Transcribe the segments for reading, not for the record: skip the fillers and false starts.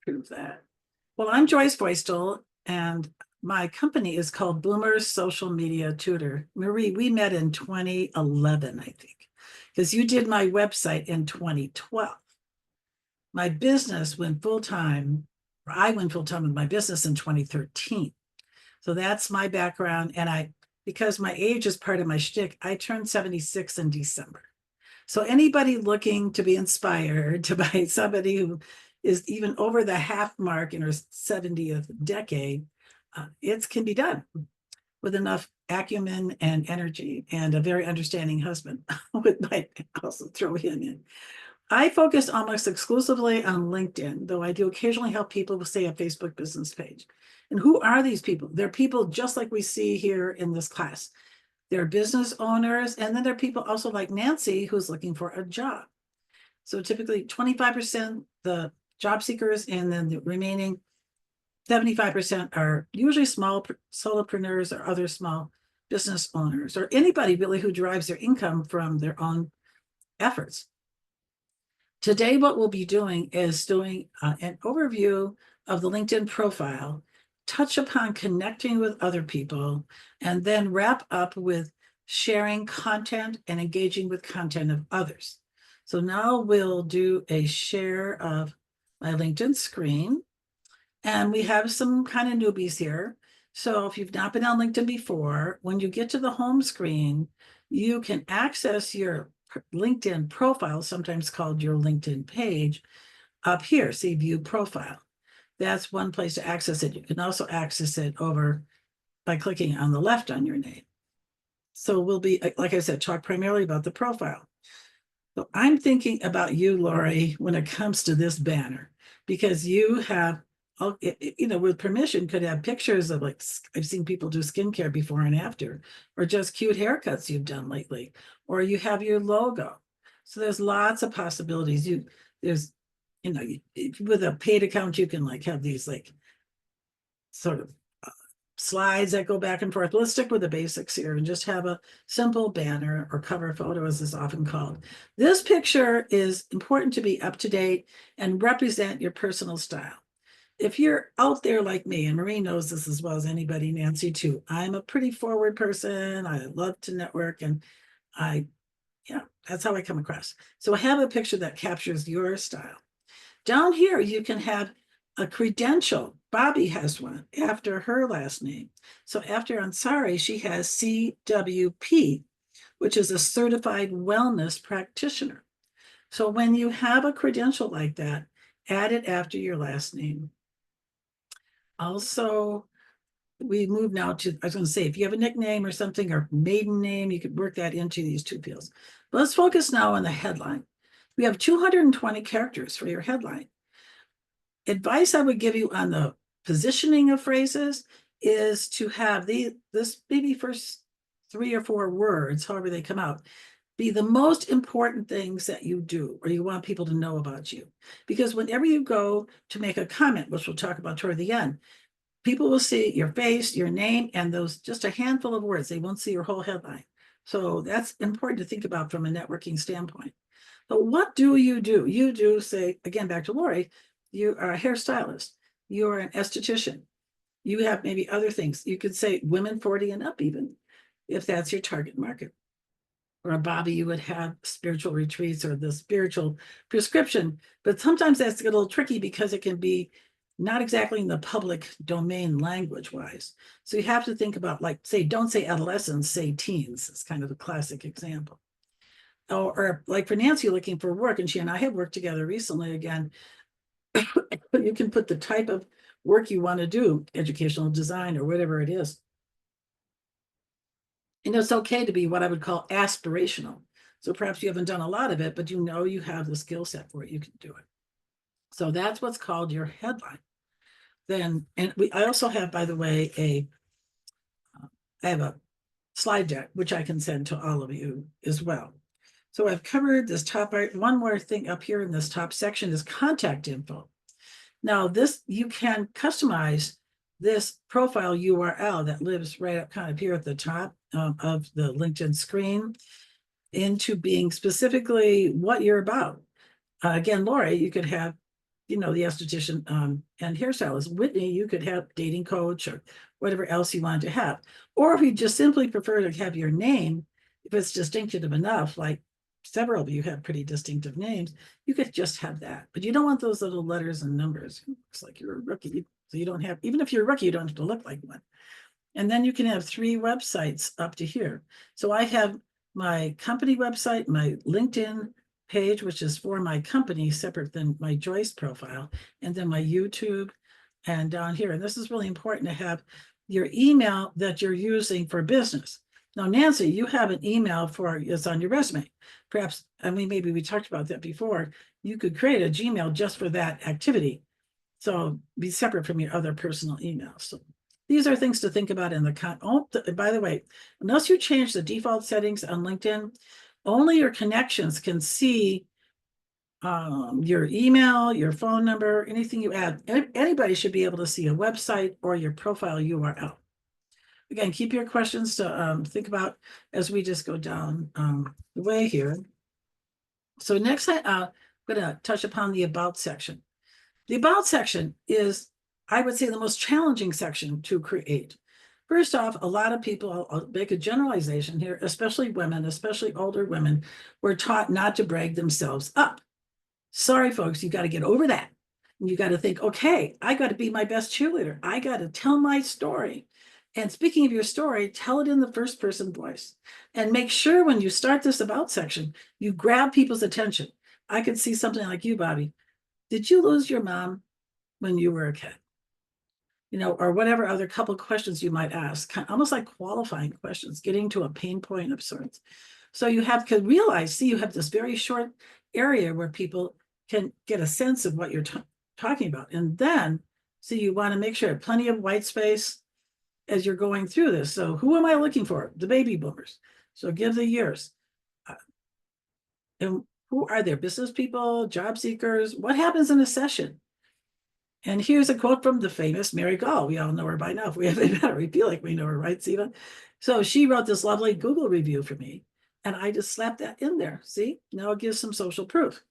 prove that. Well, I'm Joyce Feustel, and my company is called Boomer's Social Media Tutor. Marie, we met in 2011, I think, because you did my website in 2012. My business went full-time, or I went full-time with my business in 2013. So that's my background. And because my age is part of my shtick, I turned 76 in December. So anybody looking to be inspired to by somebody who is even over the half mark in her 70th decade, it can be done with enough acumen and energy and a very understanding husband, which might also throw him in. I focus almost exclusively on LinkedIn, though I do occasionally help people with, say, a Facebook business page. And who are these people? They're people just like we see here in this class. They're business owners, and then there are people also like Nancy who's looking for a job. So typically 25% the job seekers, and then the remaining 75% are usually small solopreneurs or other small business owners, or anybody really who derives their income from their own efforts. Today, what we'll be doing is doing an overview of the LinkedIn profile, touch upon connecting with other people, and then wrap up with sharing content and engaging with content of others. So now we'll do a share of my LinkedIn screen. And we have some kind of newbies here. So if you've not been on LinkedIn before, when you get to the home screen, you can access your LinkedIn profile, sometimes called your LinkedIn page, up here. See view profile. That's one place to access it. You can also access it over by clicking on the left on your name. So we'll be, like I said, talk primarily about the profile. So I'm thinking about you, Lori, when it comes to this banner, because you have, with permission, could have pictures of, like, I've seen people do skincare before and after, or just cute haircuts you've done lately, or you have your logo. So there's lots of possibilities. With a paid account, you can like have these like sort of slides that go back and forth. Let's stick with the basics here and just have a simple banner or cover photo, as is often called. This picture is important to be up to date and represent your personal style. If you're out there like me, and Marie knows this as well as anybody, Nancy too, I'm a pretty forward person. I love to network, and that's how I come across. So I have a picture that captures your style. Down here, you can have a credential. Bobby has one after her last name. So after Ansari, she has CWP, which is a certified wellness practitioner. So when you have a credential like that, add it after your last name. Also, we move now to, I was going to say, if you have a nickname or something, or maiden name, you could work that into these two fields. But let's focus now on the headline. We have 220 characters for your headline. Advice I would give you on the positioning of phrases is to have this maybe first 3 or 4 words, however they come out, be the most important things that you do, or you want people to know about you. Because whenever you go to make a comment, which we'll talk about toward the end, people will see your face, your name, and those just a handful of words. They won't see your whole headline. So that's important to think about from a networking standpoint. But what do? You do, say, again, back to Lori, you are a hairstylist, you're an esthetician, you have maybe other things. You could say women 40 and up, even if that's your target market. Or a Bobby, you would have spiritual retreats or the spiritual prescription. But sometimes that's a little tricky because it can be not exactly in the public domain language wise. So you have to think about, like, say, don't say adolescents, say teens. It's kind of a classic example. Or like for Nancy looking for work, and she and I have worked together recently again, but you can put the type of work you want to do, educational design or whatever it is. And it's okay to be what I would call aspirational. So perhaps you haven't done a lot of it, but you know you have the skill set for it, you can do it. So that's what's called your headline. Then, and I also have, by the way, I have a slide deck, which I can send to all of you as well. So I've covered this top right. One more thing up here in this top section is contact info. Now this, you can customize this profile URL that lives right up kind of here at the top of the LinkedIn screen into being specifically what you're about. Again, Lori, you could have, the esthetician and hairstylist. Whitney, you could have dating coach or whatever else you wanted to have. Or if you just simply prefer to have your name, if it's distinctive enough, like several of you have pretty distinctive names, you could just have that. But you don't want those little letters and numbers. It's like you're a rookie. So you don't have, even if you're a rookie, you don't have to look like one. And then you can have 3 websites up to here. So I have my company website, my LinkedIn page, which is for my company, separate than my Joyce profile, and then my YouTube and down here. And this is really important to have your email that you're using for business. Now, Nancy, you have an email for, it's on your resume. Perhaps, I mean, maybe we talked about that before. You could create a Gmail just for that activity. So be separate from your other personal emails. So these are things to think about in the by the way, unless you change the default settings on LinkedIn, only your connections can see your email, your phone number, anything you add. Anybody should be able to see a website or your profile URL. Again, keep your questions to think about as we just go down the way here. So next, I'm going to touch upon the About section. The About section is, I would say, the most challenging section to create. First off, a lot of people, I'll make a generalization here, especially women, especially older women, were taught not to brag themselves up. Sorry, folks, you got to get over that. And you got to think, okay, I got to be my best cheerleader. I got to tell my story. And speaking of your story, tell it in the first person voice. And make sure when you start this About section, you grab people's attention. I could see something like you, Bobby. Did you lose your mom when you were a kid? Or whatever other couple questions you might ask, almost like qualifying questions, getting to a pain point of sorts. So you have to realize, see, you have this very short area where people can get a sense of what you're talking about. And then, so you want to make sure plenty of white space as you're going through this. So who am I looking for? The baby boomers. So give the years. And who are there? Business people, job seekers? What happens in a session? And here's a quote from the famous Mary Gall. We all know her by now. If we haven't met her, we feel like we know her, right, Siva? So she wrote this lovely Google review for me, and I just slapped that in there. See, now it gives some social proof.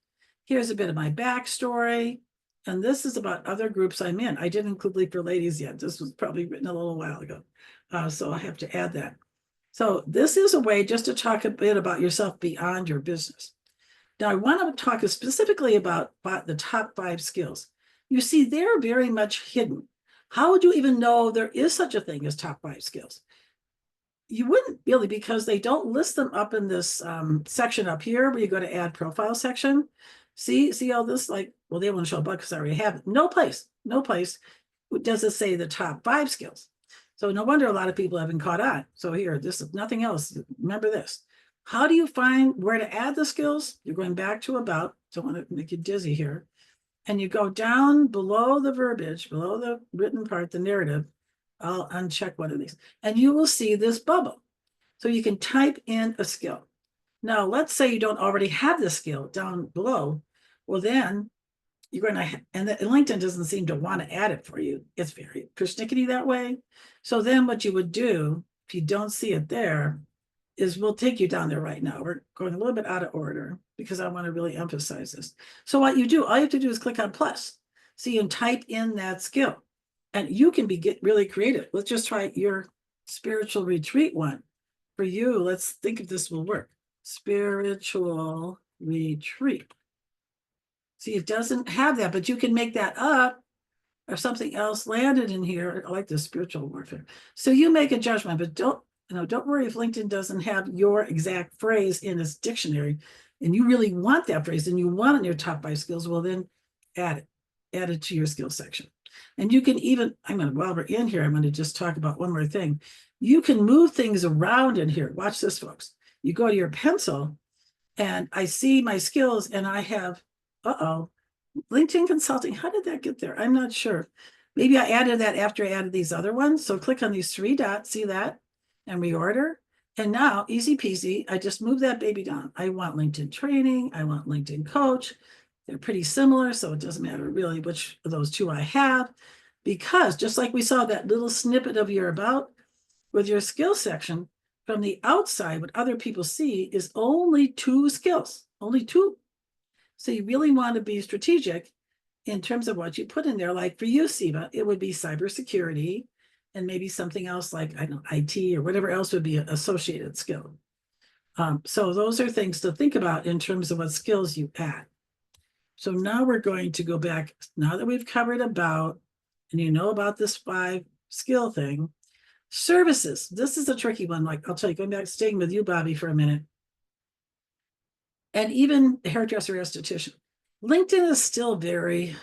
Here's a bit of my backstory, and this is about other groups I'm in. I didn't include Leap for Ladies yet. This was probably written a little while ago, so I have to add that. So this is a way just to talk a bit about yourself beyond your business. Now, I want to talk specifically about the top 5 skills. You see, they're very much hidden. How would you even know there is such a thing as top 5 skills? You wouldn't really, because they don't list them up in this section up here where you go to add profile section. See all this, like, well, they won't show up because I already have it. No place does it say the top 5 skills. So no wonder a lot of people have been caught on. So here, this is nothing else. Remember this. How do you find where to add the skills? You're going back to About. Don't want to make you dizzy here. And you go down below the verbiage, below the written part, the narrative. I'll uncheck one of these. And you will see this bubble. So you can type in a skill. Now, let's say you don't already have the skill down below. Well, then you're going to, and LinkedIn doesn't seem to want to add it for you. It's very persnickety that way. So then what you would do, if you don't see it there, is we'll take you down there right now. We're going a little bit out of order because I want to really emphasize this. So what you do, all you have to do is click on plus. See, and type in that skill. And you can get really creative. Let's just try your spiritual retreat one. For you, let's think if this will work. Spiritual retreat. See, it doesn't have that, but you can make that up or something else landed in here. I like this spiritual warfare. So you make a judgment, but don't worry if LinkedIn doesn't have your exact phrase in its dictionary and you really want that phrase and you want it in your top 5 skills, well, then add it to your skills section. And you can even, while we're in here, I'm going to just talk about one more thing. You can move things around in here. Watch this, folks. You go to your pencil and I see my skills and I have, LinkedIn consulting. How did that get there? I'm not sure. Maybe I added that after I added these other ones. So click on these 3 dots, see that? And reorder. And now, easy peasy, I just move that baby down. I want LinkedIn training. I want LinkedIn coach. They're pretty similar, so it doesn't matter really which of those 2 I have, because just like we saw that little snippet of your About with your skill section, from the outside, what other people see is only 2 skills, only 2. So you really want to be strategic in terms of what you put in there. Like for you, Siva, it would be cybersecurity and maybe something else like, I don't know, IT or whatever else would be an associated skill. So those are things to think about in terms of what skills you add. So now we're going to go back, now that we've covered about, and you know about this 5 skill thing, services. This is a tricky one. Like I'll tell you, going back, staying with you, Bobby, for a minute. And even hairdresser, esthetician. LinkedIn is still very,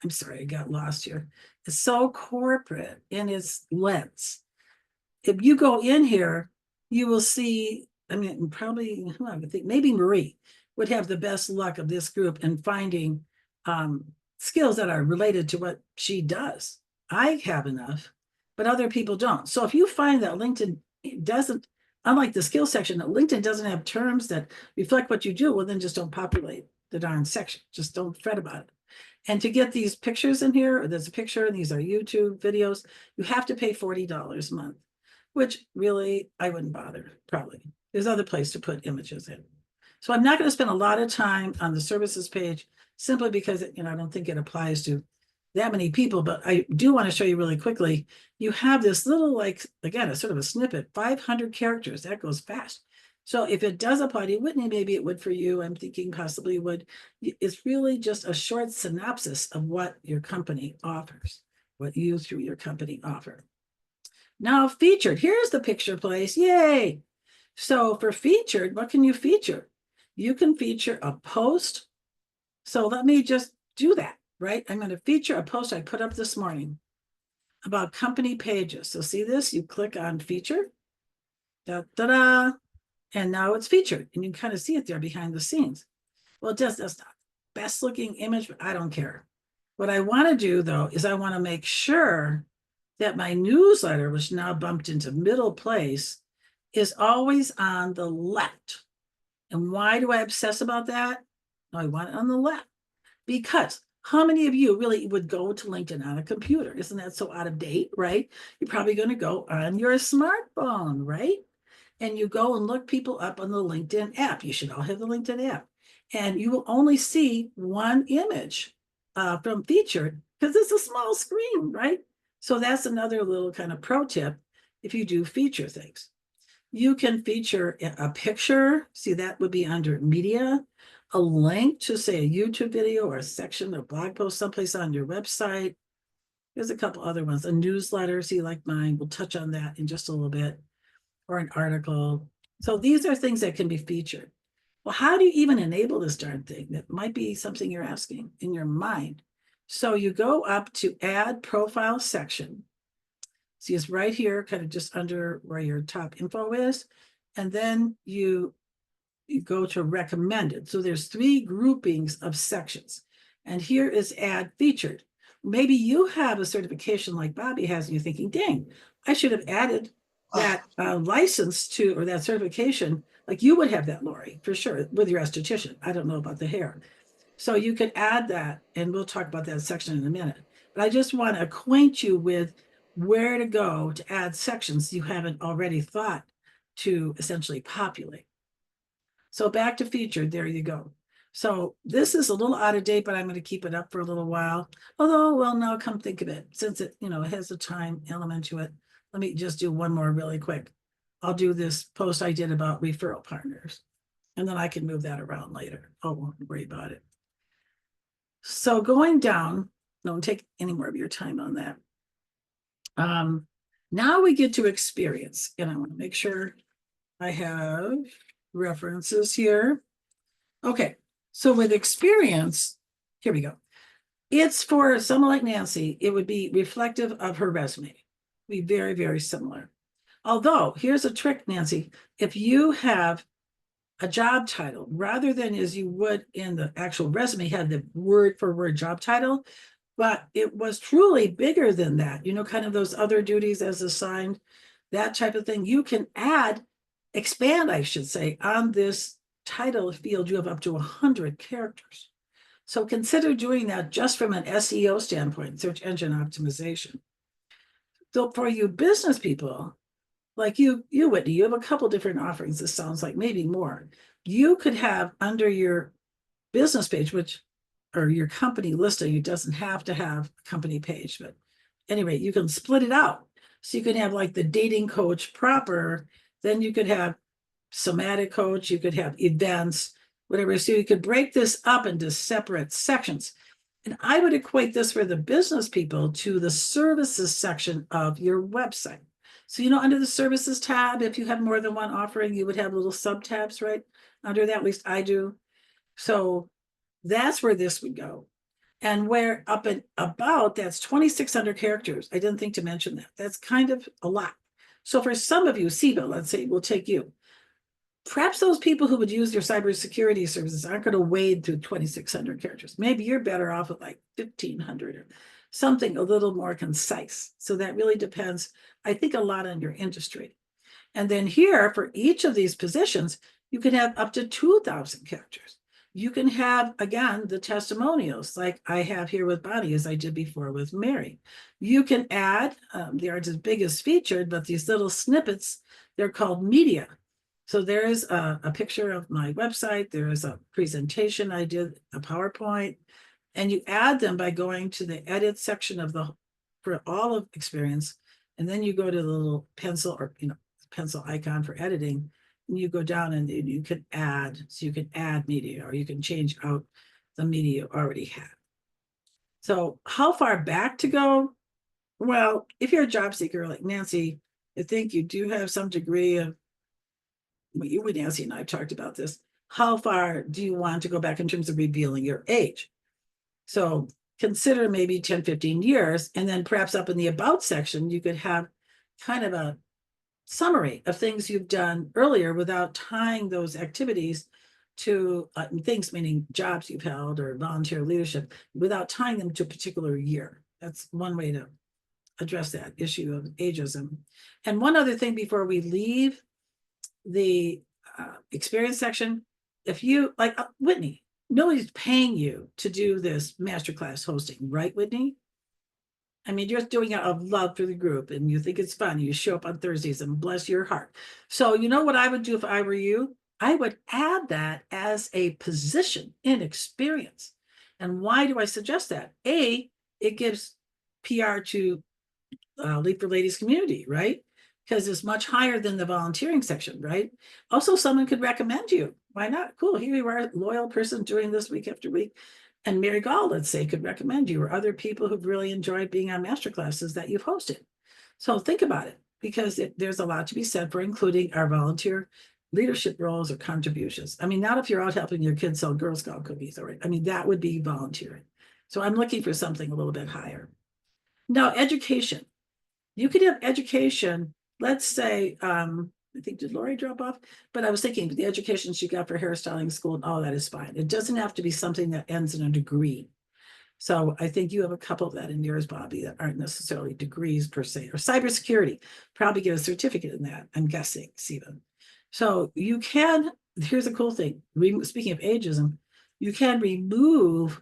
I'm sorry, I got lost here. It's so corporate in its lens. If you go in here, you will see, I mean, probably, I would think maybe Marie would have the best luck of this group in finding skills that are related to what she does. I have enough, but other people don't. So if you find that LinkedIn doesn't, unlike the skill section, that LinkedIn doesn't have terms that reflect what you do, well, then just don't populate the darn section. Just don't fret about it. And to get these pictures in here, there's a picture, and these are YouTube videos, you have to pay $40 a month, which really I wouldn't bother, probably. There's other place to put images in. So I'm not going to spend a lot of time on the services page simply because I don't think it applies to that many people, but I do want to show you really quickly. You have this little, like, again, a sort of a snippet, 500 characters. That goes fast. So if it does apply to Whitney, maybe it would for you. I'm thinking possibly would. It's really just a short synopsis of what your company offers, what you through your company offer. Now featured, here's the picture place, yay. So for featured, what can you feature? You can feature a post. So let me just do that, right? I'm going to feature a post I put up this morning about company pages. So see this, you click on feature, da-da-da, and now it's featured. And you can kind of see it there behind the scenes. Well, that's not best looking image, but I don't care. What I want to do though, is I want to make sure that my newsletter, which now bumped into middle place, is always on the left. And why do I obsess about that? I want it on the left because how many of you really would go to LinkedIn on a computer? Isn't that so out of date, right? You're probably going to go on your smartphone, right? And you go and look people up on the LinkedIn app. You should all have the LinkedIn app. And you will only see one image from featured because it's a small screen, right? So that's another little kind of pro tip if you do feature things. You can feature a picture. See, that would be under media, a link to say a YouTube video or a section or blog post someplace on your website. There's a couple other ones, a newsletter, see like mine, we'll touch on that in just a little bit, or an article. So these are things that can be featured. Well, how do you even enable this darn thing? That might be something you're asking in your mind. So you go up to add profile section. See, it's right here, kind of just under where your top info is. And then you go to recommended. So there's 3 groupings of sections. And here is add featured. Maybe you have a certification like Bobby has, and you're thinking, dang, I should have added that license to, or that certification. Like you would have that, Lori, for sure, with your esthetician. I don't know about the hair. So you could add that, and we'll talk about that section in a minute. But I just want to acquaint you with where to go to add sections you haven't already thought to essentially populate. So back to featured, there you go. So this is a little out of date, but I'm going to keep it up for a little while. Although, well, now come think of it, since it, it has a time element to it. Let me just do one more really quick. I'll do this post I did about referral partners, and then I can move that around later. I won't worry about it. So going down, don't take any more of your time on that. Now we get to experience, and I want to make sure I have references here. Okay, so with experience, here we go. It's for someone like Nancy, it would be reflective of her resume. Be very, very similar. Although, here's a trick, Nancy. If you have a job title, rather than as you would in the actual resume, have the word for word job title, but it was truly bigger than that, kind of those other duties as assigned, that type of thing. You can expand, I should say, on this title field. You have up to 100 characters. So consider doing that just from an SEO standpoint, search engine optimization. So for you business people, like you, Whitney, you have a couple different offerings. This sounds like maybe more. You could have under your business page, which or your company listing, it doesn't have to have a company page, but anyway, you can split it out. So you can have like the dating coach proper, then you could have somatic coach, you could have events, whatever. So you could break this up into separate sections. And I would equate this for the business people to the services section of your website. So, under the services tab, if you have more than one offering, you would have little sub tabs, right? Under that, at least I do. So that's where this would go. And where up and about, that's 2,600 characters. I didn't think to mention that. That's kind of a lot. So for some of you, SIBA, let's say, we'll take you. Perhaps those people who would use your cybersecurity services aren't going to wade through 2,600 characters. Maybe you're better off with like 1,500 or something a little more concise. So that really depends, I think, a lot on your industry. And then here, for each of these positions, you can have up to 2,000 characters. You can have, again, the testimonials like I have here with Bonnie, as I did before with Mary. You can add, they aren't as big as featured, but these little snippets, they're called media. So there's a picture of my website. There is a presentation I did, a PowerPoint, and you add them by going to the edit section of for all of Experience. And then you go to the little pencil or, pencil icon for editing. And you go down and you can add, so you can add media or you can change out the media you already have. So how far back to go? Well, if you're a job seeker like Nancy, I think you do have some degree of, you and Nancy and I have talked about this. How far do you want to go back in terms of revealing your age? So consider maybe 10, 15 years, and then perhaps up in the about section, you could have kind of a summary of things you've done earlier without tying those activities to things, meaning jobs you've held or volunteer leadership, without tying them to a particular year. That's one way to address that issue of ageism. And one other thing before we leave the experience section, if you like Whitney, nobody's paying you to do this masterclass hosting, right, Whitney? I mean, you're doing it out of love for the group and you think it's fun. You show up on Thursdays and bless your heart. So you know what I would do if I were you? I would add that as a position in experience. And why do I suggest that? A, it gives PR to Leap for Ladies community, right? Because it's much higher than the volunteering section, right? Also, someone could recommend you. Why not? Cool, here you are, a loyal person doing this week after week. And Mary Gall, let's say, could recommend you, or other people who've really enjoyed being on masterclasses that you've hosted. So think about it, because there's a lot to be said for including our volunteer leadership roles or contributions. I mean, not if you're out helping your kids sell Girl Scout cookies, or I mean, that would be volunteering. So I'm looking for something a little bit higher. Now, education. You could have education, let's say, I think, did Lori drop off? But I was thinking the education she got for hairstyling school and all that is fine. It doesn't have to be something that ends in a degree. So I think you have a couple of that in yours, Bobby, that aren't necessarily degrees per se. Or cybersecurity, probably get a certificate in that, I'm guessing, Stephen. So you can, here's a cool thing. Speaking of ageism, you can remove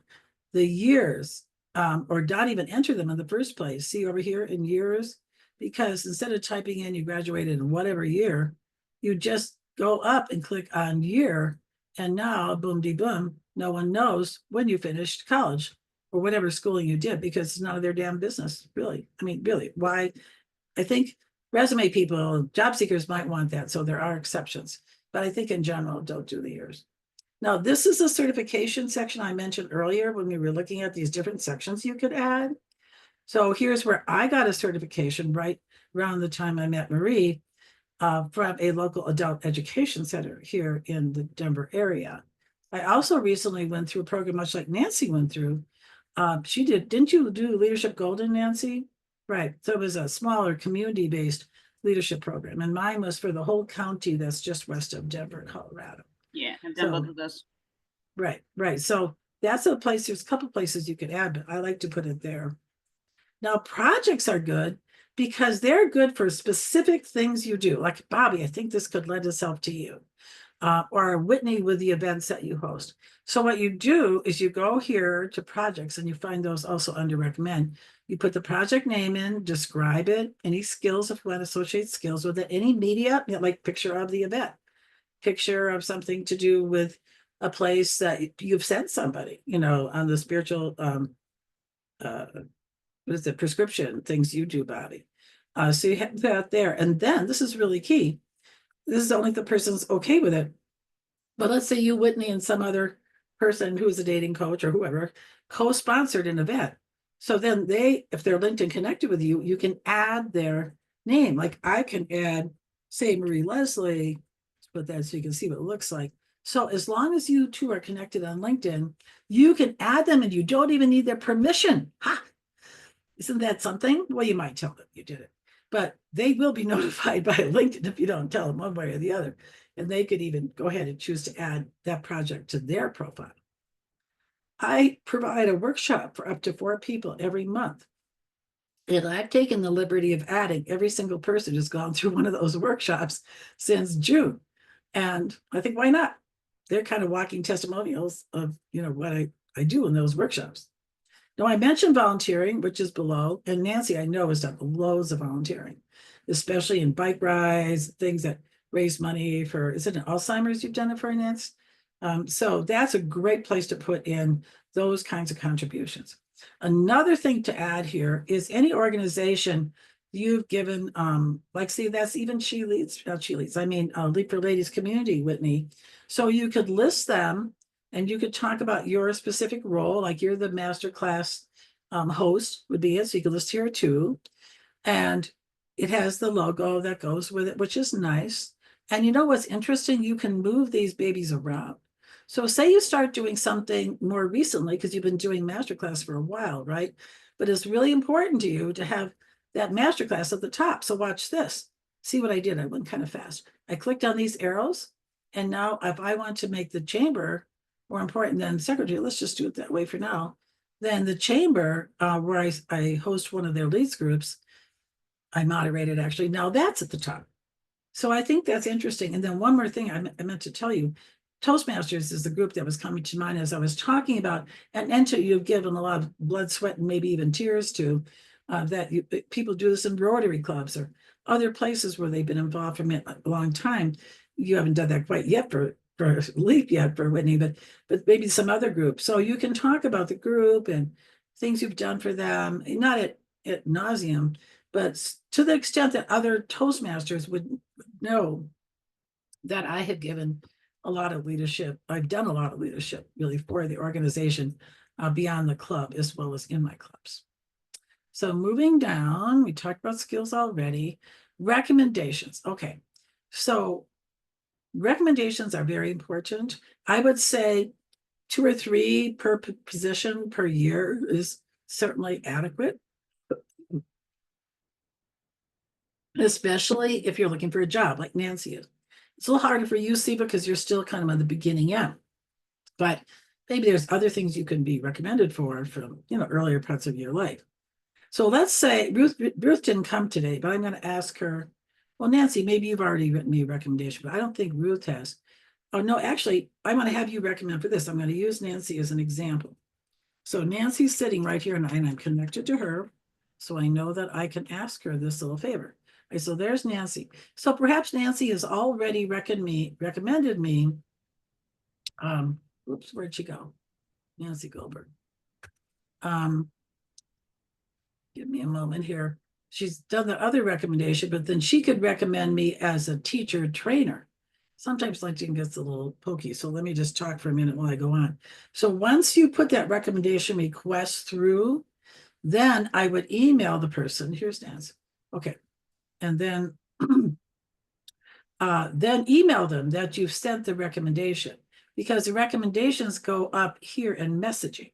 the years or not even enter them in the first place. See over here in years, because instead of typing in you graduated in whatever year, you just go up and click on year. And now, boom de boom, no one knows when you finished college or whatever schooling you did, because it's none of their damn business, really. I mean, really, why? I think resume people, job seekers might want that. So there are exceptions, but I think in general, don't do the years. Now, this is a certification section I mentioned earlier when we were looking at these different sections you could add. So here's where I got a certification right around the time I met Marie from a local adult education center here in the Denver area. I also recently went through a program much like Nancy went through. She did, didn't you do Leadership Golden, Nancy? Right, so it was a smaller community-based leadership program. And mine was for the whole county that's just west of Denver, Colorado. Yeah, I've done both of those. Right. So that's a place, there's a couple places you could add, but I like to put it there. Now, projects are good because they're good for specific things you do. Like Bobby, I think this could lend itself to you. Or Whitney with the events that you host. So what you do is you go here to projects and you find those also under recommend. You put the project name in, describe it, any skills, if you want to associate skills with it, any media, like picture of the event, picture of something to do with a place that you've sent somebody, on the spiritual, uh, what is it, prescription things you do body. So you have that there. And then this is really key. This is only if the person's okay with it. But let's say you, Whitney, and some other person who is a dating coach or whoever co-sponsored an event. So then if they're linked and connected with you, you can add their name. Like I can add, say, Marie Leslie, let's put that so you can see what it looks like. So as long as you two are connected on LinkedIn, you can add them and you don't even need their permission. Ha! Isn't that something? Well, you might tell them you did it, but they will be notified by LinkedIn if you don't tell them one way or the other. And they could even go ahead and choose to add that project to their profile. I provide a workshop for up to 4 people every month. And I've taken the liberty of adding every single person who's gone through one of those workshops since June. And I think, why not? They're kind of walking testimonials of, what I do in those workshops. Now, I mentioned volunteering, which is below, and Nancy, I know, has done loads of volunteering, especially in bike rides, things that raise money for, is it an Alzheimer's you've done it for, Nancy? So that's a great place to put in those kinds of contributions. Another thing to add here is any organization you've given, like, see, that's even She Leads, Leap for Ladies Community, Whitney. So you could list them and you could talk about your specific role, like you're the Masterclass host would be it. So you could list here too. And it has the logo that goes with it, which is nice. And you know what's interesting? You can move these babies around. So say you start doing something more recently, because you've been doing Masterclass for a while, right? But it's really important to you to have that Masterclass at the top. So watch this. See what I did? I went kind of fast. I clicked on these arrows. And now if I want to make the chamber more important than secretary, let's just do it that way for now. Then the chamber, where I host one of their leads groups, I moderated actually. Now that's at the top. So I think that's interesting. And then one more thing I meant to tell you, Toastmasters is the group that was coming to mind as I was talking about, and to you've given a lot of blood, sweat, and maybe even tears to, people do this in Rotary clubs or other places where they've been involved for a long time. You haven't done that quite yet for Leap yet for Whitney, but maybe some other group. So you can talk about the group and things you've done for them, not at nauseum, but to the extent that other Toastmasters would know that I have given a lot of leadership. I've done a lot of leadership really for the organization beyond the club as well as in my clubs. So moving down, we talked about skills already. Recommendations. Okay. So recommendations are very important. I would say 2 or 3 per position per year is certainly adequate, especially if you're looking for a job like Nancy is. It's a little harder for you, Siva, because you're still kind of on the beginning end. But maybe there's other things you can be recommended for from earlier parts of your life. So let's say Ruth didn't come today, but I'm going to ask her. Well, Nancy, maybe you've already written me a recommendation, but I don't think Ruth has. Oh no, actually, I'm going to have you recommend for this. I'm going to use Nancy as an example. So Nancy's sitting right here, and I'm connected to her, so I know that I can ask her this little favor. Okay, so there's Nancy. So perhaps Nancy has already recommended me. Oops, where'd she go? Nancy Goldberg. Give me a moment here. She's done the other recommendation, but then she could recommend me as a teacher trainer. Sometimes LinkedIn gets a little pokey. So let me just talk for a minute while I go on. So once you put that recommendation request through, then I would email the person. Here's Nancy. Okay. And then email them that you've sent the recommendation, because the recommendations go up here in messaging.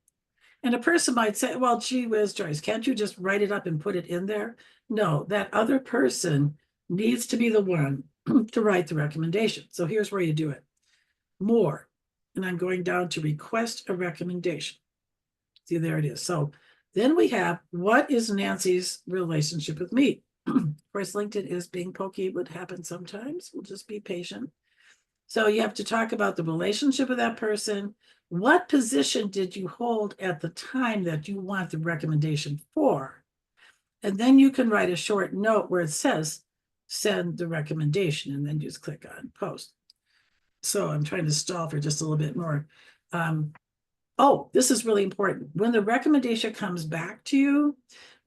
And a person might say, well, gee whiz, Joyce, can't you just write it up and put it in there? No, that other person needs to be the one to write the recommendation. So here's where you do it. More. And I'm going down to request a recommendation. See, there it is. So then we have, what is Nancy's relationship with me? Of course, LinkedIn is being pokey. It would happen sometimes. We'll just be patient. So you have to talk about the relationship with that person. What position did you hold at the time that you want the recommendation for? And then you can write a short note where it says, send the recommendation, and then just click on post. So I'm trying to stall for just a little bit more. Oh, this is really important. When the recommendation comes back to you,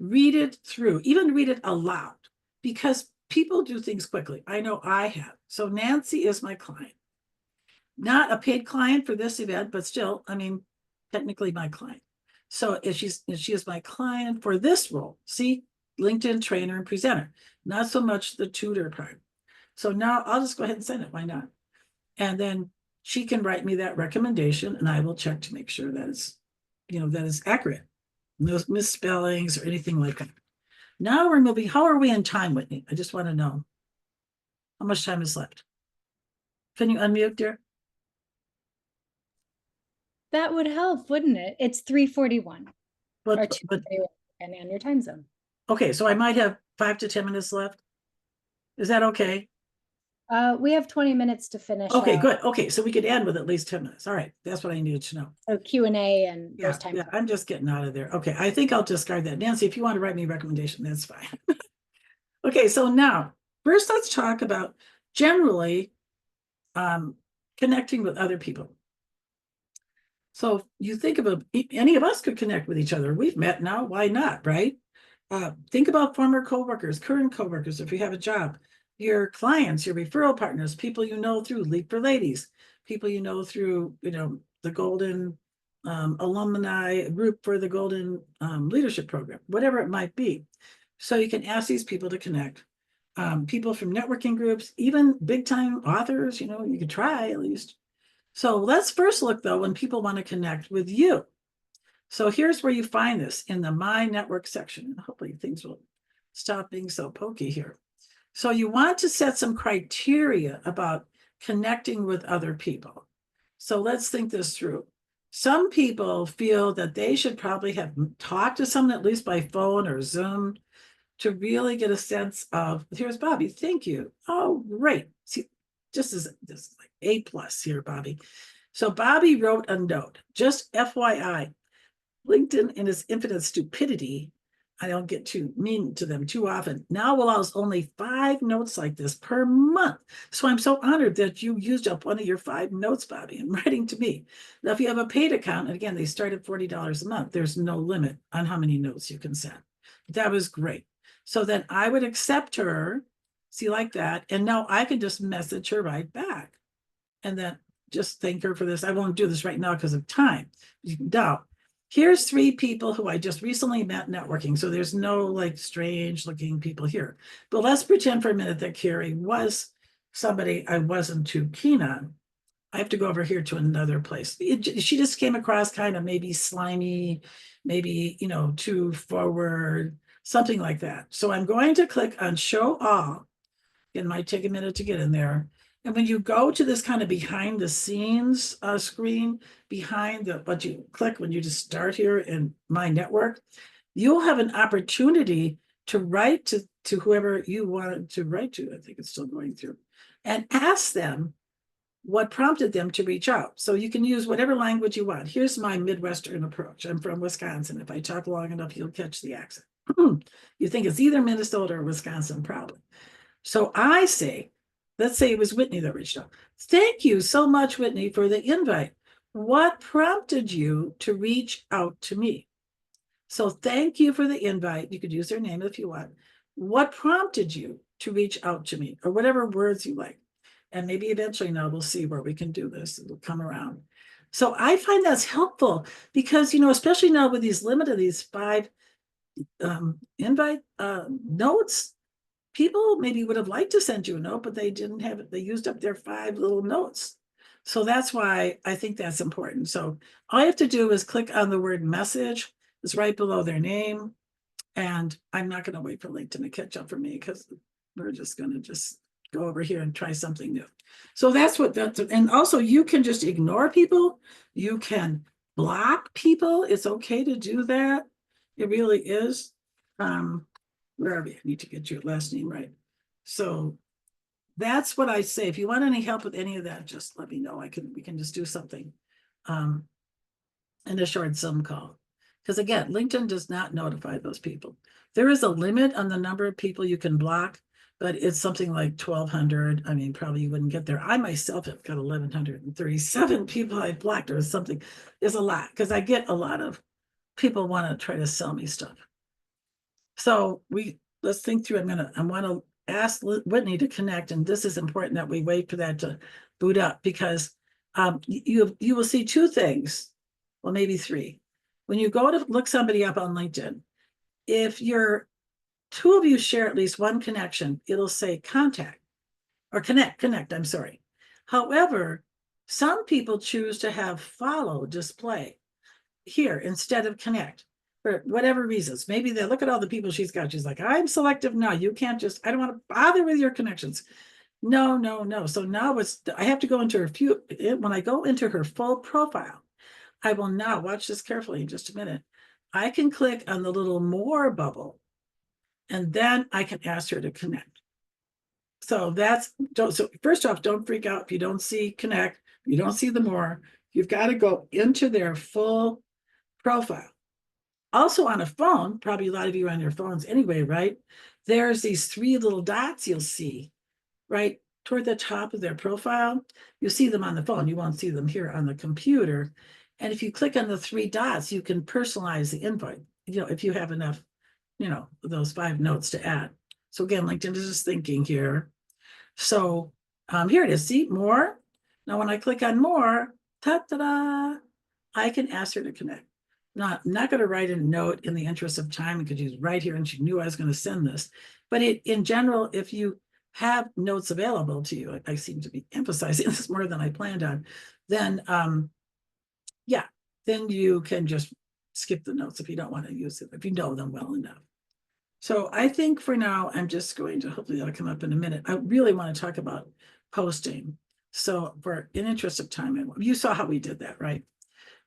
read it through, even read it aloud, because people do things quickly. I know I have. So Nancy is my client, not a paid client for this event, but still, I mean, technically my client. So if she is my client for this role, see, LinkedIn trainer and presenter, not so much the tutor part. So now I'll just go ahead and send it. Why not? And then she can write me that recommendation and I will check to make sure that is, that is accurate. No misspellings or anything like that. Now we're moving. How are we in time, Whitney? I just want to know how much time is left. Can you unmute, dear? That would help, wouldn't it? It's 3:41 or But 2:41, depending on your time zone. okay, so I might have 5 to 10 minutes left. Is that okay? We have 20 minutes to finish Okay, up. good. Okay, so we could end with at least 10 minutes. All right, that's what I needed to know. So Q&A and Yeah, those times. yeah, I'm just getting out of there. Okay, I think I'll discard that. Nancy, if you want to write me a recommendation, that's fine. Okay, so now, first let's talk about generally connecting with other people. So you think about any of us could connect with each other. We've met now, why not, right? Think about former coworkers, current coworkers, if you have a job, your clients, your referral partners, people you know through Leap for Ladies, people you know through, the Golden alumni group for the Golden Leadership Program, whatever it might be. So you can ask these people to connect. People from networking groups, even big time authors, you could try at least. So let's first look though when people want to connect with you. So here's where you find this in the My Network section. And hopefully things will stop being so pokey here. So you want to set some criteria about connecting with other people. So let's think this through. Some people feel that they should probably have talked to someone at least by phone or Zoom to really get a sense of, here's Bobby, thank you. Oh, great. See, just as this is like A+ here, Bobby. So Bobby wrote a note, just FYI, LinkedIn in its infinite stupidity, I don't get too mean to them too often, now allows only 5 notes like this per month. So I'm so honored that you used up one of your 5 notes, Bobby, and writing to me. Now, if you have a paid account, and again, they start at $40 a month, there's no limit on how many notes you can send. That was great. So then I would accept her, see, like that, and now I can just message her right back. And then just thank her for this. I won't do this right now because of time. Now, here's 3 people who I just recently met networking. So there's no like strange looking people here. But let's pretend for a minute that Carrie was somebody I wasn't too keen on. I have to go over here to another place. She just came across kind of maybe slimy, maybe, too forward, something like that. So I'm going to click on show all. It might take a minute to get in there. And when you go to this kind of behind the scenes screen, behind what you click when you just start here in My Network, you'll have an opportunity to write to whoever you wanted to write to. I think it's still going through, and ask them what prompted them to reach out. So you can use whatever language you want. Here's my Midwestern approach. I'm from Wisconsin. If I talk long enough, you'll catch the accent. You think it's either Minnesota or Wisconsin, probably. So I say, let's say it was Whitney that reached out. Thank you so much, Whitney, for the invite. What prompted you to reach out to me? So thank you for the invite. You could use their name if you want. What prompted you to reach out to me, or whatever words you like? And maybe eventually now we'll see where we can do this. It'll come around. So I find that's helpful because, especially now with these 5 invite notes, people maybe would have liked to send you a note, but they didn't have it. They used up their 5 little notes. So that's why I think that's important. So all you have to do is click on the word message. It's right below their name. And I'm not going to wait for LinkedIn to catch up for me because we're just going to just go over here and try something new. So that's and also you can just ignore people. You can block people. It's okay to do that. It really is. Where are we? I need to get your last name right. So that's what I say. If you want any help with any of that, just let me know. We can just do something in a short Zoom call. Because again, LinkedIn does not notify those people. There is a limit on the number of people you can block, but it's something like 1,200. I mean, probably you wouldn't get there. I myself have got 1,137 people I blocked or something. It's a lot because I get a lot of people want to try to sell me stuff. So let's think through. I want to ask Whitney to connect, and this is important that we wait for that to boot up because you will see two things, well, maybe three. When you go to look somebody up on LinkedIn, if you're two of you share at least one connection, it'll say contact or connect, I'm sorry. However, some people choose to have follow display here instead of connect for whatever reasons. Maybe they look at all the people she's got. She's like, I'm selective now. You can't just, I don't want to bother with your connections. No, no, no. So now I have to go into when I go into her full profile, I will now watch this carefully in just a minute. I can click on the little more bubble and then I can ask her to connect. So so first off, don't freak out if you don't see connect, you don't see the more. You've got to go into their full profile. Also on a phone, probably a lot of you are on your phones anyway, right? There's these three little dots you'll see right toward the top of their profile. You see them on the phone. You won't see them here on the computer. And if you click on the three dots, you can personalize the invite, if you have enough, those 5 notes to add. So again, LinkedIn is just thinking here. So here it is. See more. Now, when I click on more, ta-da-da, I can ask her to connect. I'm not going to write a note in the interest of time because she's right here and she knew I was going to send this. But in general, if you have notes available to you, I seem to be emphasizing this more than I planned on, then then you can just skip the notes if you don't want to use it, if you know them well enough. So I think for now, I'm just going to, hopefully that'll come up in a minute. I really want to talk about posting. So in interest of time, you saw how we did that, right?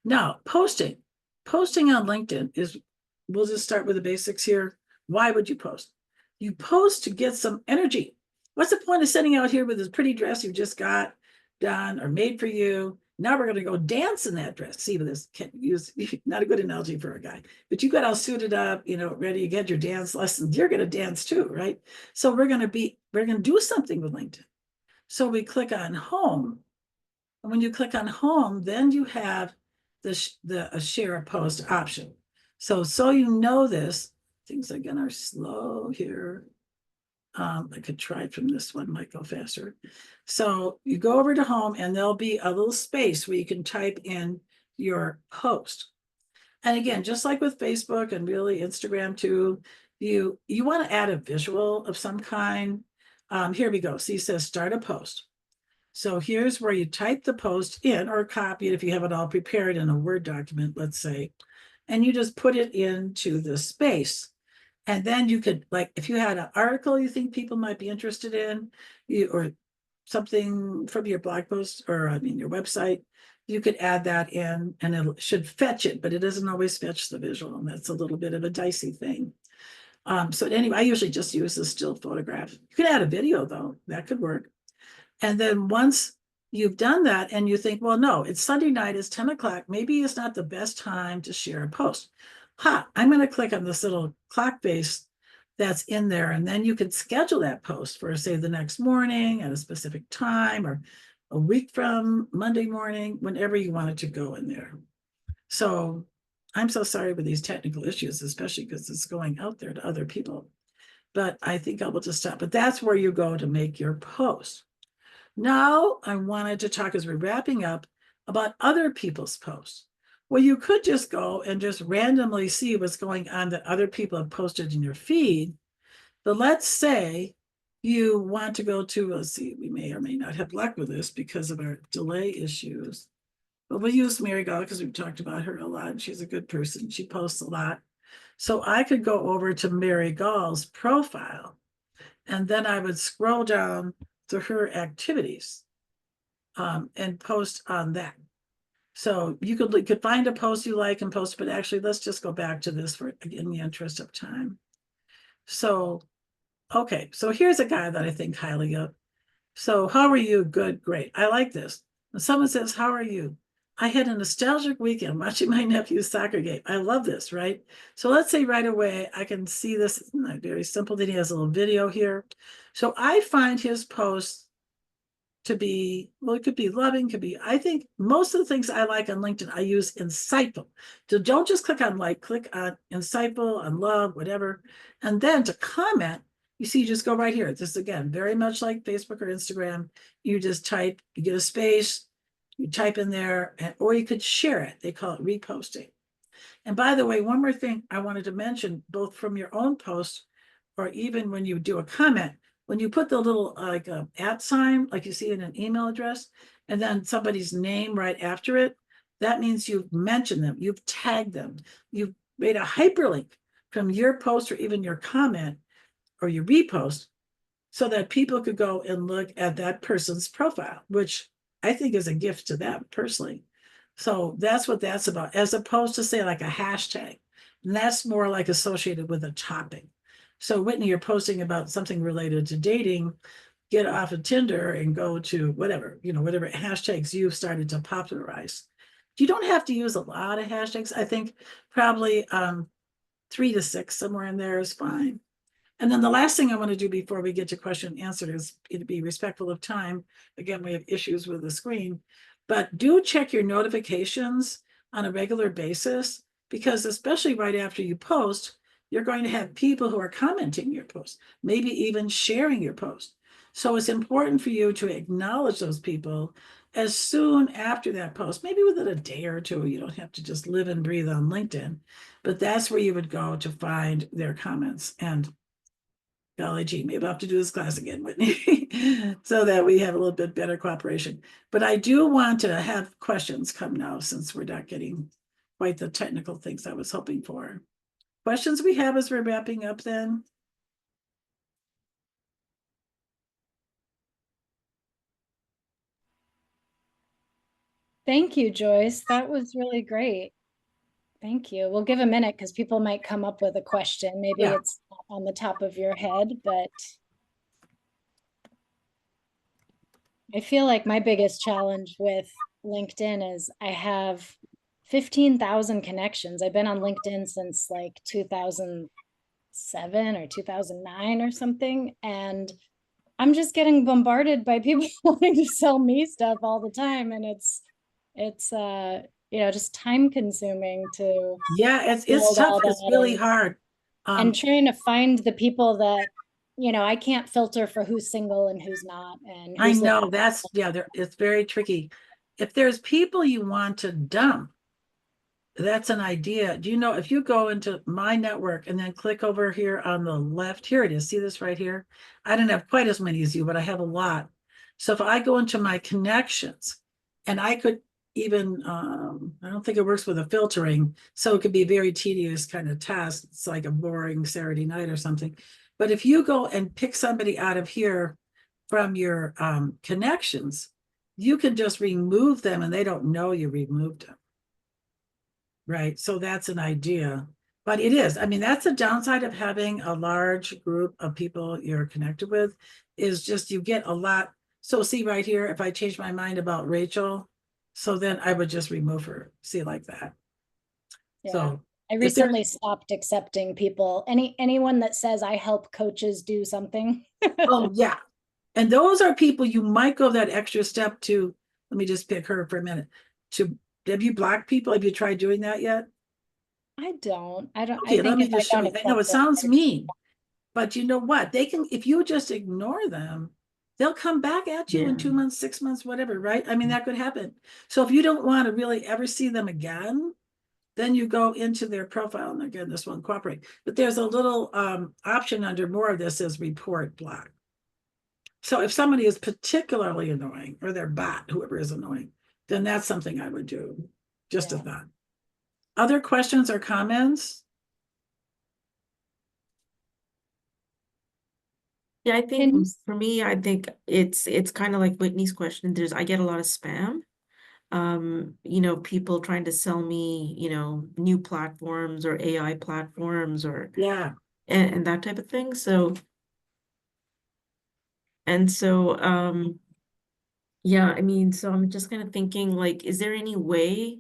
Now, posting on LinkedIn we'll just start with the basics here. Why would you post? You post to get some energy. What's the point of sitting out here with this pretty dress you just got done or made for you? Now we're going to go dance in that dress. See, with this can't use not a good analogy for a guy, but you got all suited up, ready to get your dance lessons. You're going to dance too, right? So we're going to do something with LinkedIn. So we click on home. And when you click on home, then you have the share a post option. So this, things again are slow here. I could try from this one, might go faster. So you go over to home and there'll be a little space where you can type in your post. And again, just like with Facebook and really Instagram too, you want to add a visual of some kind. Here we go. See, it says start a post. So here's where you type the post in or copy it if you have it all prepared in a Word document, let's say, and you just put it into the space. And then you could, like, if you had an article you think people might be interested in, or something from your blog post, or your website, you could add that in and it should fetch it, but it doesn't always fetch the visual. And that's a little bit of a dicey thing. So anyway, I usually just use a still photograph. You could add a video though, that could work. And then once you've done that and you think, well, no, it's Sunday night, it's 10 o'clock. Maybe it's not the best time to share a post. I'm going to click on this little clock face that's in there. And then you can schedule that post for, say, the next morning at a specific time or a week from Monday morning, whenever you want it to go in there. So I'm so sorry with these technical issues, especially because it's going out there to other people. But I think I will just stop. But that's where you go to make your post. Now I wanted to talk, as we're wrapping up, about other people's posts. Well, you could just go and just randomly see what's going on that other people have posted in your feed. But let's say you want to go to, let's see, we may or may not have luck with this because of our delay issues. But we'll use Mary Gall because we've talked about her a lot. She's a good person. She posts a lot. So I could go over to Mary Gall's profile, and then I would scroll down to her activities and post on that. So you could find a post you like and post, but actually, let's just go back to this in the interest of time. So, okay, so here's a guy that I think highly of. So, how are you? Good, great. I like this. When someone says, how are you? I had a nostalgic weekend watching my nephew's soccer game. I love this, right? So let's say right away, I can see this, very simple. Then he has a little video here. So I find his posts to be, well, it could be loving, could be, I think most of the things I like on LinkedIn, I use insightful. So don't just click on like, click on insightful, on love, whatever. And then to comment, you see, you just go right here. This again, very much like Facebook or Instagram. You just type, you get a space, you type in there, or you could share it. They call it reposting. And by the way, one more thing I wanted to mention, both from your own post or even when you do a comment, when you put the little like @ sign, like you see in an email address, and then somebody's name right after it, that means you've mentioned them, you've tagged them, you've made a hyperlink from your post or even your comment or your repost so that people could go and look at that person's profile, which I think is a gift to them personally. So that's what that's about, as opposed to say like a hashtag. And that's more like associated with a topic. So Whitney, you're posting about something related to dating, get off of Tinder and go to whatever, whatever hashtags you've started to popularize. You don't have to use a lot of hashtags. I think probably 3 to 6, somewhere in there is fine. And then the last thing I want to do before we get to question and answer is to be respectful of time. Again, we have issues with the screen, but do check your notifications on a regular basis, because especially right after you post, you're going to have people who are commenting your post, maybe even sharing your post. So it's important for you to acknowledge those people as soon after that post, maybe within a day or two. You don't have to just live and breathe on LinkedIn, but that's where you would go to find their comments. And golly gee, maybe I'll have to do this class again, Whitney, so that we have a little bit better cooperation. But I do want to have questions come now, since we're not getting quite the technical things I was hoping for. Questions we have as we're wrapping up then? Thank you, Joyce. That was really great. Thank you. We'll give a minute because people might come up with a question. Maybe Yeah. it's not on the top of your head, but I feel like my biggest challenge with LinkedIn is I have 15,000 connections. I've been on LinkedIn since like 2007 or 2009 or something. And I'm just getting bombarded by people wanting to sell me stuff all the time. And it's just time consuming to Yeah, it's build tough. all It's that really hard. and trying to find the people that, I can't filter for who's single and who's not and I who's looking. know that's, yeah, it's very tricky. If there's people you want to dump, that's an idea. Do you know, if you go into my network and then click over here on the left, here it is. See this right here? I don't have quite as many as you, but I have a lot. So if I go into my connections, and I could even, I don't think it works with the filtering, so it could be a very tedious kind of task. It's like a boring Saturday night or something. But if you go and pick somebody out of here from your connections, you can just remove them and they don't know you removed them. Right. So that's an idea. But it is, I mean, that's the downside of having a large group of people you're connected with, is just you get a lot. So see right here, if I change my mind about Rachel, so then I would just remove her. See, like that. Yeah. So I if there, recently stopped accepting people, anyone that says I help coaches do something. oh yeah. And those are people you might go that extra step to. Let me just pick her for a minute. To Have you blocked people? Have you tried doing that yet? I Okay, let think me if I just show don't you. I know it accept them, sounds mean. But you know what? They can, if you just ignore them, they'll come back at you in Yeah. 2 months, 6 months, whatever, right? I mean, that could happen. So if you don't want to really ever see them again, then you go into their profile, and again, this won't cooperate. But there's a little option under more of this is report block. So if somebody is particularly annoying, or their bot, whoever is annoying, then that's something I would do. Just Yeah. a thought. Other questions or comments? Yeah, I think Can you, for me, I think it's kind of like Whitney's question. I get a lot of spam. People trying to sell me, new platforms or AI platforms or Yeah. and that type of thing. So Yeah, I mean, so I'm just kind of thinking, like, is there any way?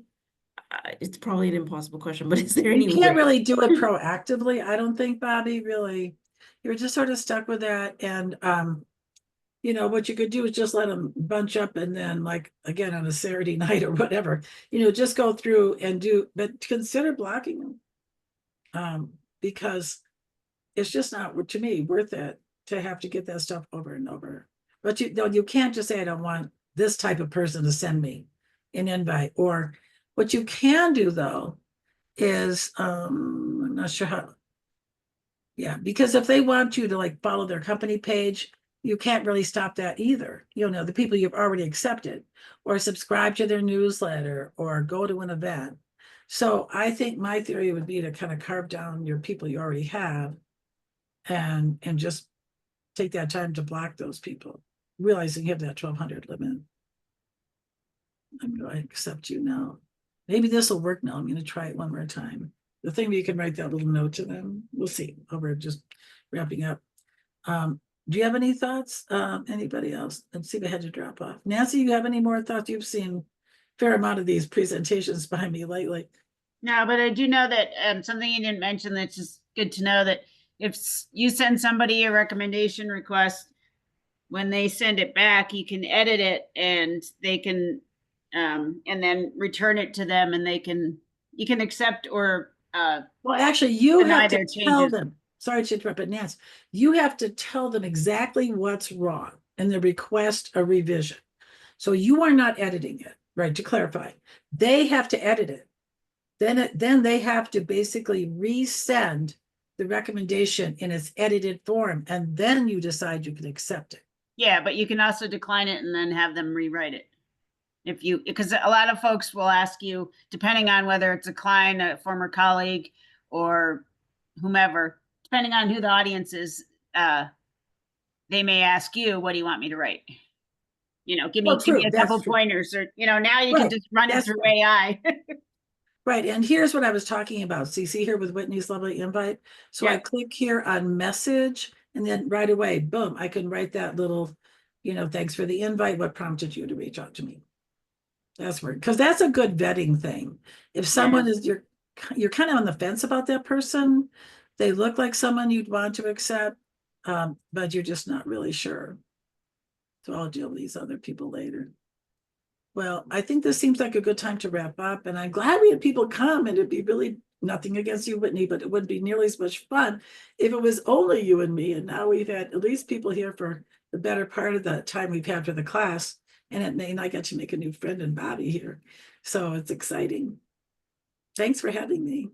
It's probably an impossible question, but is there You any can't way? really do it proactively, I don't think, Bobby, really. You're just sort of stuck with that. And you know, what you could do is just let them bunch up and then like again on a Saturday night or whatever, you know, just go through and do, but consider blocking them. Because it's just not, to me, worth it to have to get that stuff over and over. But you no, you can't just say, I don't want this type of person to send me an invite. Or what you can do though is I'm not sure how, yeah, because if they want you to like follow their company page, you can't really stop that either. You know, the people you've already accepted, or subscribe to their newsletter, or go to an event. So I think my theory would be to kind of carve down your people you already have and just take that time to block those people, realizing you have that 1,200 limit. I'm going to accept you now. Maybe this will work now. I'm going to try it one more time. The thing where you can write that little note to them. We'll see. Oh, we're just wrapping up. Do you have any thoughts? Anybody else? Let's see if I had to drop off. Nancy, you have any more thoughts? You've seen a fair amount of these presentations by me lately. No, but I do know that something you didn't mention that's just good to know, that if you send somebody a recommendation request, when they send it back, you can edit it and they can and then return it to them, and you can accept or Well, actually, you deny have to their tell changes. them. Sorry to interrupt, but Nancy, you have to tell them exactly what's wrong and the request a revision. So you are not editing it, right? To clarify, they have to edit it. Then they have to basically resend the recommendation in its edited form, and then you decide you can accept it. Yeah, but you can also decline it and then have them rewrite it. If you, because a lot of folks will ask you, depending on whether it's a client, a former colleague, or whomever, depending on who the audience is, they may ask you, what do you want me to write? You know, give me true, a that's couple true. pointers, or, you know, now you can Right, just run it that's through right. AI. Right, and here's what I was talking about. See here with Whitney's lovely invite. So I Yeah. click here on message, and then right away, boom, I can write that little, thanks for the invite. What prompted you to reach out to me? That's where, because that's a good vetting thing. If someone is you're kind of on the fence about that person, they look like someone you'd want to accept, but you're just not really sure. So I'll deal with these other people later. Well, I think this seems like a good time to wrap up, and I'm glad we had people come, and it'd be really nothing against you, Whitney, but it wouldn't be nearly as much fun if it was only you and me. And now we've had at least people here for the better part of the time we've had for the class, and I got to make a new friend in Bobby here. So it's exciting. Thanks for having me.